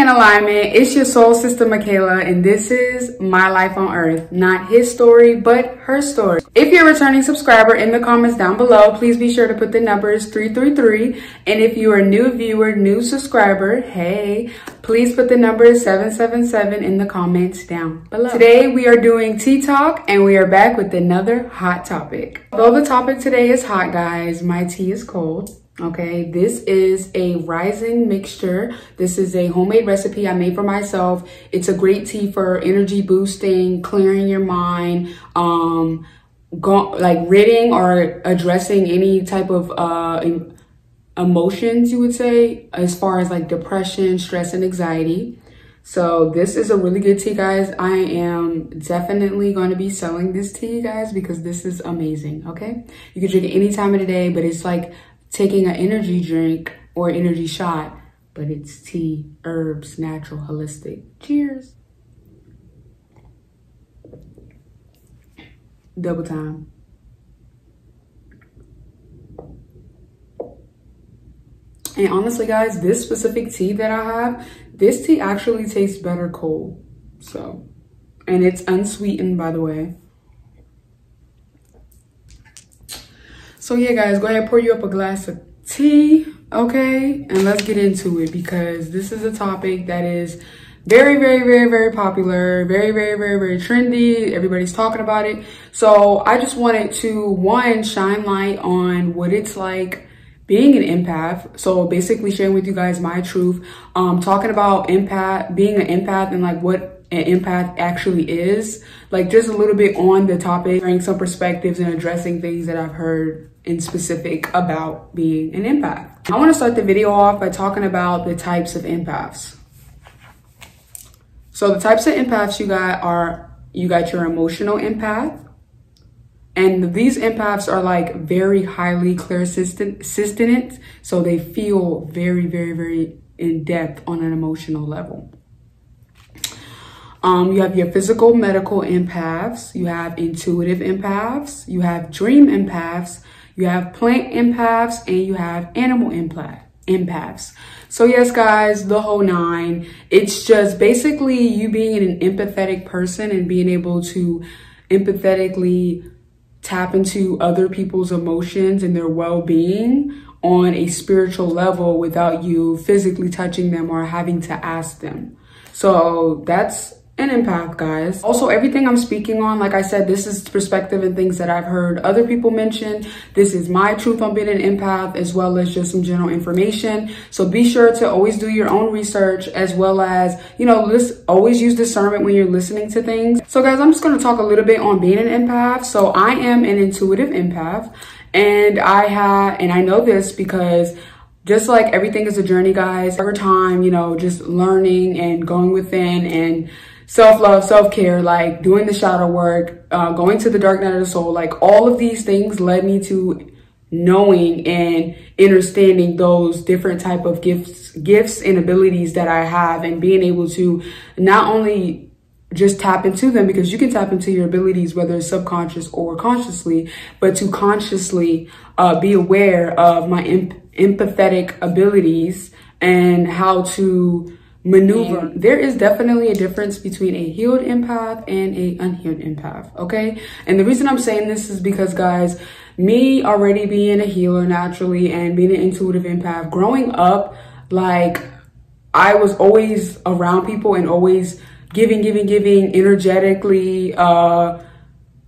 in alignment. It's your soul sister Michaela, and this is my life on earth. Not his story, but her story. If you're a returning subscriber, in the comments down below, please be sure to put the numbers 333. And if you are a new viewer, new subscriber, hey, please put the number 777 in the comments down below. Today we are doing tea talk, and we are back with another hot topic. Although the topic today is hot, guys, my tea is cold. Okay, this is a rising mixture. This is a homemade recipe I made for myself. It's a great tea for energy boosting, clearing your mind, ridding or addressing any type of emotions, you would say, as far as like depression, stress, and anxiety. So this is a really good tea, guys. I am definitely going to be selling this tea, guys, because this is amazing. Okay, you can drink it any time of the day, but it's like taking an energy drink or energy shot, but it's tea, herbs, natural, holistic. Cheers. Double time. And honestly, guys, this specific tea that I have, this tea actually tastes better cold. So, and it's unsweetened, by the way. So yeah, guys, go ahead, pour you up a glass of tea, okay? And let's get into it, because this is a topic that is very, very, very, very popular, very, very, very, very trendy. Everybody's talking about it. So I just wanted to, one, shine light on what it's like being an empath. So basically sharing with you guys my truth, talking about being an empath and like what an empath actually is, like just a little bit on the topic, sharing some perspectives and addressing things that I've heard in specific about being an empath. I want to start the video off by talking about the types of empaths. So the types of empaths you got your emotional empath, and these empaths are like very highly clairsentient, so they feel very, very, very in depth on an emotional level. You have your physical medical empaths, you have intuitive empaths, you have dream empaths, you have plant empaths, and you have animal empaths. So yes, guys, the whole nine. It's just basically you being an empathetic person and being able to empathetically tap into other people's emotions and their well-being on a spiritual level without you physically touching them or having to ask them. So that's an empath, guys. Also, everything I'm speaking on, like I said, this is perspective and things that I've heard other people mention. This is my truth on being an empath, as well as just some general information. So be sure to always do your own research, as well as, you know, always use discernment when you're listening to things. So guys, I'm just going to talk a little bit on being an empath. So I am an intuitive empath, and I know this because just like everything is a journey, guys, over time, you know, just learning and going within and self-love, self-care, like doing the shadow work, going to the dark night of the soul, like all of these things led me to knowing and understanding those different type of gifts and abilities that I have, and being able to not only just tap into them, because you can tap into your abilities, whether it's subconscious or consciously, but to consciously be aware of my empathetic abilities and how to maneuver. And there is definitely a difference between a healed empath and a unhealed empath, okay? And the reason I'm saying this is because, guys, me already being a healer naturally and being an intuitive empath, growing up, like I was always around people and always giving energetically,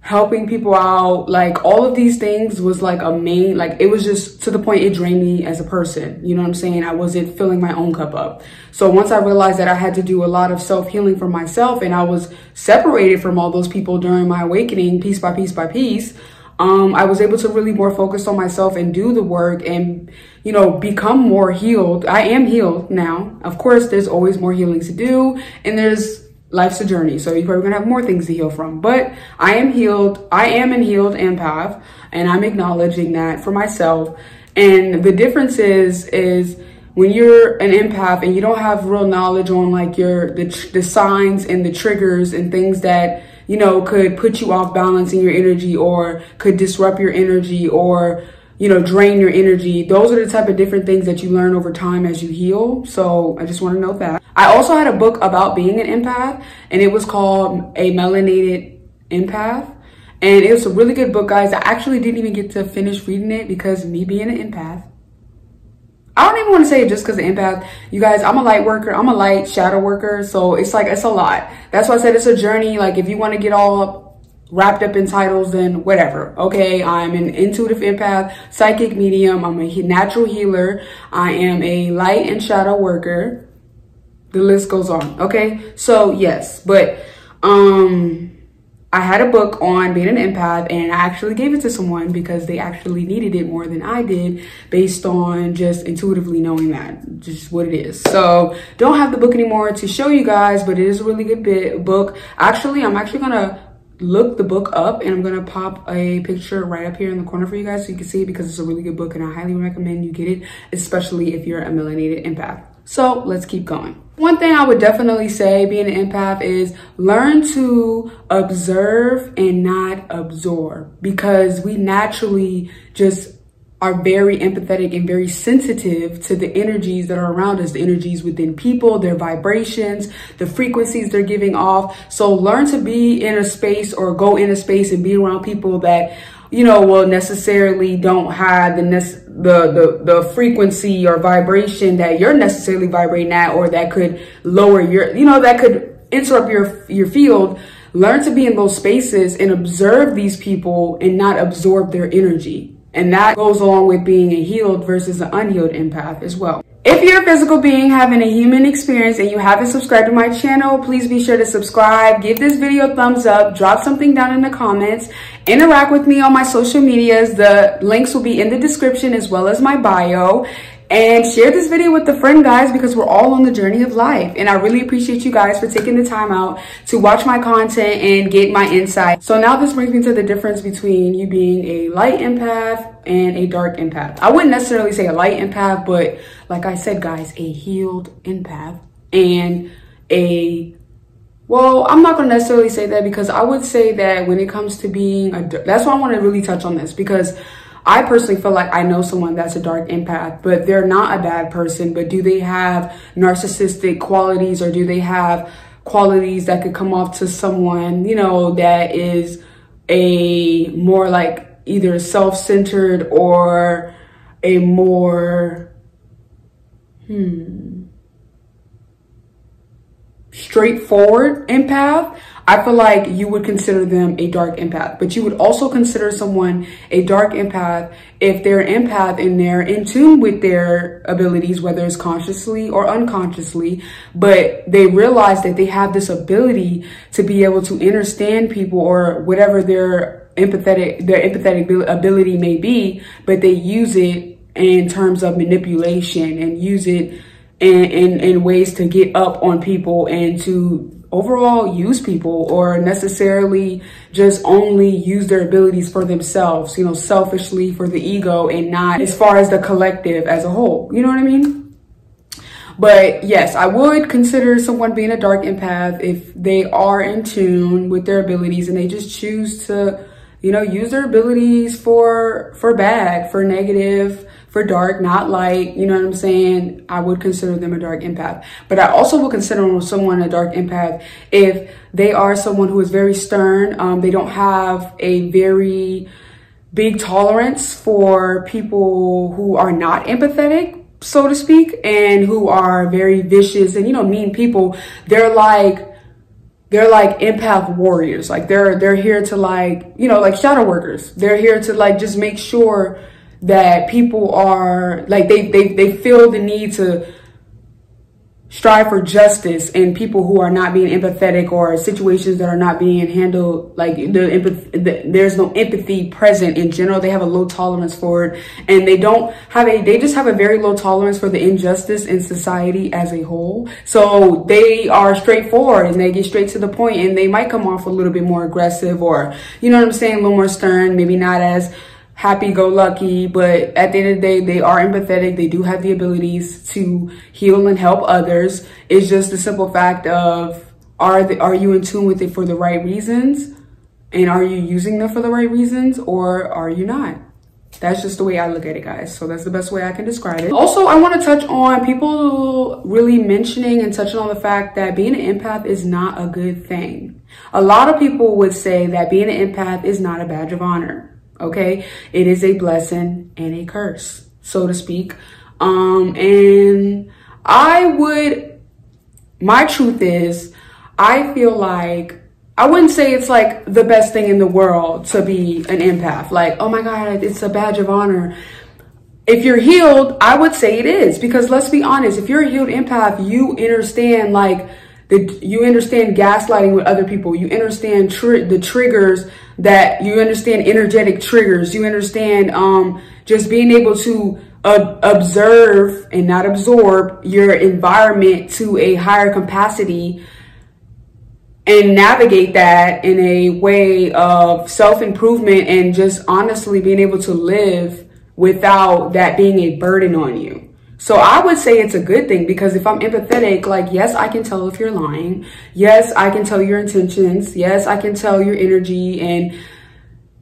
helping people out, like all of these things was like a main, like it was just to the point it drained me as a person. You know what I'm saying? I wasn't filling my own cup up. So once I realized that I had to do a lot of self-healing for myself, and I was separated from all those people during my awakening, piece by piece by piece, I was able to really more focus on myself and do the work and, you know, become more healed. I am healed now. Of course, there's always more healing to do, and life's a journey, so you're probably gonna have more things to heal from, but I am healed. I am an healed empath, and I'm acknowledging that for myself. And the difference is when you're an empath and you don't have real knowledge on like the signs and the triggers and things that, you know, could put you off balance in your energy, or could disrupt your energy, or you know, drain your energy. Those are the type of different things that you learn over time as you heal. So I just want to note that. I also had a book about being an empath, and it was called A Melanated Empath. And it was a really good book, guys. I actually didn't even get to finish reading it because me being an empath, I don't even want to say it just because of empath. You guys, I'm a light worker. I'm a light shadow worker. So it's like, it's a lot. That's why I said it's a journey. Like, if you want to get all wrapped up in titles, then whatever. Okay, I'm an intuitive empath, psychic medium. I'm a natural healer. I am a light and shadow worker. The list goes on. Okay, so yes, but I had a book on being an empath, and I actually gave it to someone because they actually needed it more than I did, based on just intuitively knowing that, just what it is. So don't have the book anymore to show you guys, but it is a really good book. Actually, I'm actually gonna look the book up, and I'm gonna pop a picture right up here in the corner for you guys so you can see it, because it's a really good book and I highly recommend you get it, especially if you're a melanated empath. So let's keep going. One thing I would definitely say being an empath is learn to observe and not absorb, because we naturally just are very empathetic and very sensitive to the energies that are around us, the energies within people, their vibrations, the frequencies they're giving off. So learn to be in a space, or go in a space and be around people that, you know, will necessarily don't have the frequency or vibration that you're necessarily vibrating at, or that could lower your, you know, that could interrupt your field. Learn to be in those spaces and observe these people and not absorb their energy. And that goes along with being a healed versus an unhealed empath as well. If you're a physical being having a human experience and you haven't subscribed to my channel, please be sure to subscribe, give this video a thumbs up, drop something down in the comments, interact with me on my social medias. The links will be in the description as well as my bio. And share this video with a friend, guys, because we're all on the journey of life. And I really appreciate you guys for taking the time out to watch my content and get my insight. So now this brings me to the difference between you being a light empath and a dark empath. I wouldn't necessarily say a light empath, but like I said, guys, a healed empath and well, I'm not going to necessarily say that, because I would say that when it comes to being that's why I want to really touch on this, because I personally feel like I know someone that's a dark empath, but they're not a bad person. But do they have narcissistic qualities, or do they have qualities that could come off to someone, you know, that is a more like either self-centered or a more straightforward empath? I feel like you would consider them a dark empath, but you would also consider someone a dark empath if they're an empath and they're in tune with their abilities, whether it's consciously or unconsciously, but they realize that they have this ability to be able to understand people, or whatever their empathetic ability may be, but they use it in terms of manipulation and use it in ways to get up on people and to overall use people, or necessarily just only use their abilities for themselves, you know, selfishly for the ego, and not as far as the collective as a whole. You know what I mean? But yes, I would consider someone being a dark empath if they are in tune with their abilities and they just choose to, you know, use their abilities for bad, for negative, for dark, not light. You know what I'm saying? I would consider them a dark empath. But I also will consider someone a dark empath if they are someone who is very stern. They don't have a very big tolerance for people who are not empathetic, so to speak, and who are very vicious and, you know, mean people. They're like empath warriors. Like they're here to, like, you know, like shadow workers. They're here to, like, just make sure that people are like, they feel the need to strive for justice, and people who are not being empathetic, or situations that are not being handled, like there's no empathy present in general. They have a low tolerance for it, and they just have a very low tolerance for the injustice in society as a whole. So they are straightforward and they get straight to the point, and they might come off a little bit more aggressive, or, you know what I'm saying, a little more stern, maybe not as happy-go-lucky, but at the end of the day, they are empathetic. They do have the abilities to heal and help others. It's just the simple fact of, are you in tune with it for the right reasons, and are you using them for the right reasons, or are you not? That's just the way I look at it, guys. So that's the best way I can describe it. Also, I want to touch on people really mentioning and touching on the fact that being an empath is not a good thing. A lot of people would say that being an empath is not a badge of honor. Okay, it is a blessing and a curse, so to speak. And my truth is, I feel like, I wouldn't say it's like the best thing in the world to be an empath. Like, oh my God, it's a badge of honor. If you're healed, I would say it is, because let's be honest, if you're a healed empath, you understand you understand gaslighting with other people. You understand the triggers you understand energetic triggers. You understand just being able to observe and not absorb your environment to a higher capacity and navigate that in a way of self-improvement and just honestly being able to live without that being a burden on you. So I would say it's a good thing, because if I'm empathetic, like, yes, I can tell if you're lying. Yes, I can tell your intentions. Yes, I can tell your energy and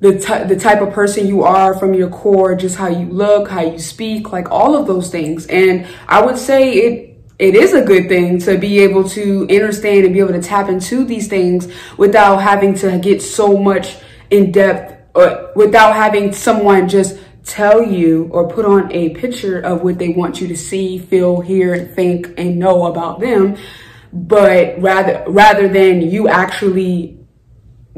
the type of person you are from your core, just how you look, how you speak, like all of those things. And I would say it is a good thing to be able to understand and be able to tap into these things without having to get so much in depth, or without having someone just tell you or put on a picture of what they want you to see, feel, hear, think, and know about them. But rather than you actually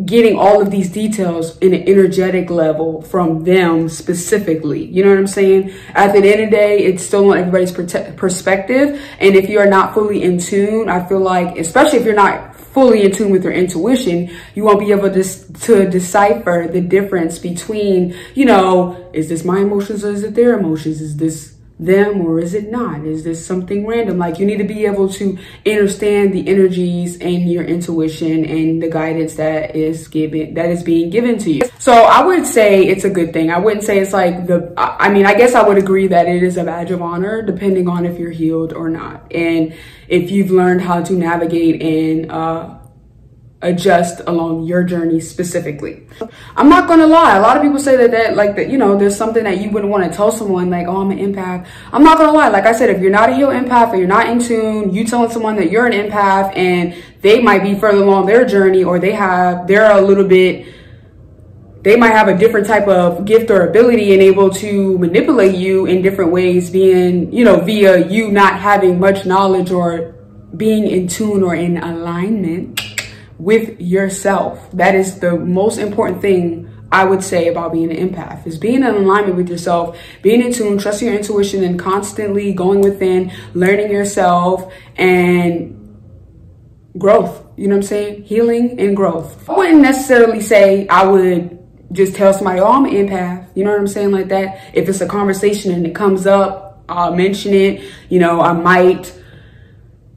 getting all of these details in an energetic level from them specifically. You know what I'm saying? At the end of the day, it's still on everybody's perspective. And if you are not fully in tune, I feel like, especially if you're not fully in tune with your intuition, you won't be able to decipher the difference between, you know, is this my emotions or is it their emotions? Is this them or is it not? Is this something random? Like, you need to be able to understand the energies and your intuition and the guidance that is being given to you. So I would say it's a good thing. I wouldn't say it's like I mean, I guess I would agree that it is a badge of honor, depending on if you're healed or not, and if you've learned how to navigate and adjust along your journey specifically. I'm not gonna lie, a lot of people say that you know, there's something that you wouldn't want to tell someone, like, oh, I'm an empath. I'm not gonna lie, like I said, if you're not a healed empath or you're not in tune, you telling someone that you're an empath and they might be further along their journey, or they might have a different type of gift or ability and able to manipulate you in different ways, being, you know, via you not having much knowledge or being in tune or in alignment with yourself. That is the most important thing I would say about being an empath, is being in alignment with yourself, being in tune, trusting your intuition, and constantly going within, learning yourself, and growth. You know what I'm saying? Healing and growth. I wouldn't necessarily say I would just tell somebody, oh, I'm an empath. You know what I'm saying? Like that. If it's a conversation and it comes up, I'll mention it. You know, I might.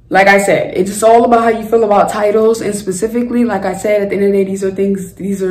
Like I said, it's just all about how you feel about titles. And specifically, like I said, at the end of the day, these are things that these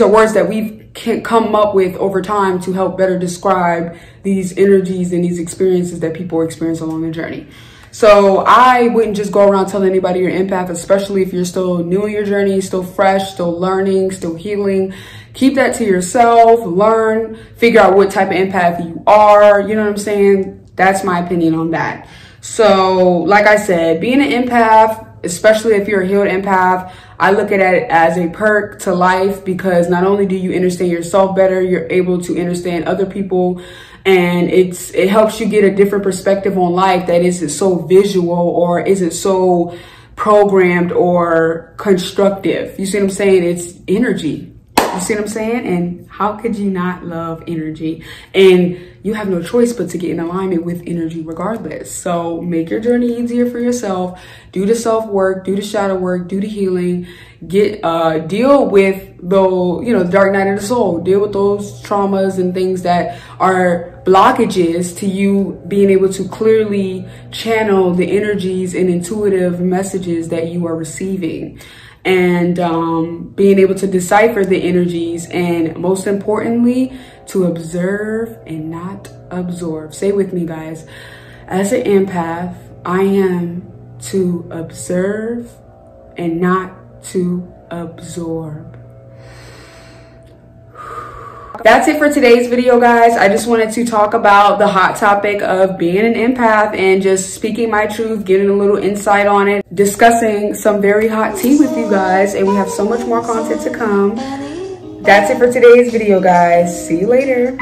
are words that we've come up with over time to help better describe these energies and these experiences that people experience along their journey. So I wouldn't just go around telling anybody you're an empath, especially if you're still new in your journey, still fresh, still learning, still healing. Keep that to yourself, learn, figure out what type of empath you are. You know what I'm saying? That's my opinion on that. So, like I said, being an empath, especially if you're a healed empath, I look at it as a perk to life, because not only do you understand yourself better, you're able to understand other people, and it helps you get a different perspective on life that isn't so visual or isn't so programmed or constructive. You see what I'm saying? It's energy. You see what I'm saying? And how could you not love energy? And you have no choice but to get in alignment with energy regardless. So make your journey easier for yourself. Do the self-work, do the shadow work, do the healing. Deal with the dark night of the soul. Deal with those traumas and things that are blockages to you being able to clearly channel the energies and intuitive messages that you are receiving. And being able to decipher the energies, and most importantly, to observe and not absorb. Say with me, guys. As an empath, I am to observe and not to absorb. That's it for today's video, guys. I just wanted to talk about the hot topic of being an empath and just speaking my truth, getting a little insight on it, discussing some very hot tea with you guys, and we have so much more content to come. That's it for today's video, guys. See you later.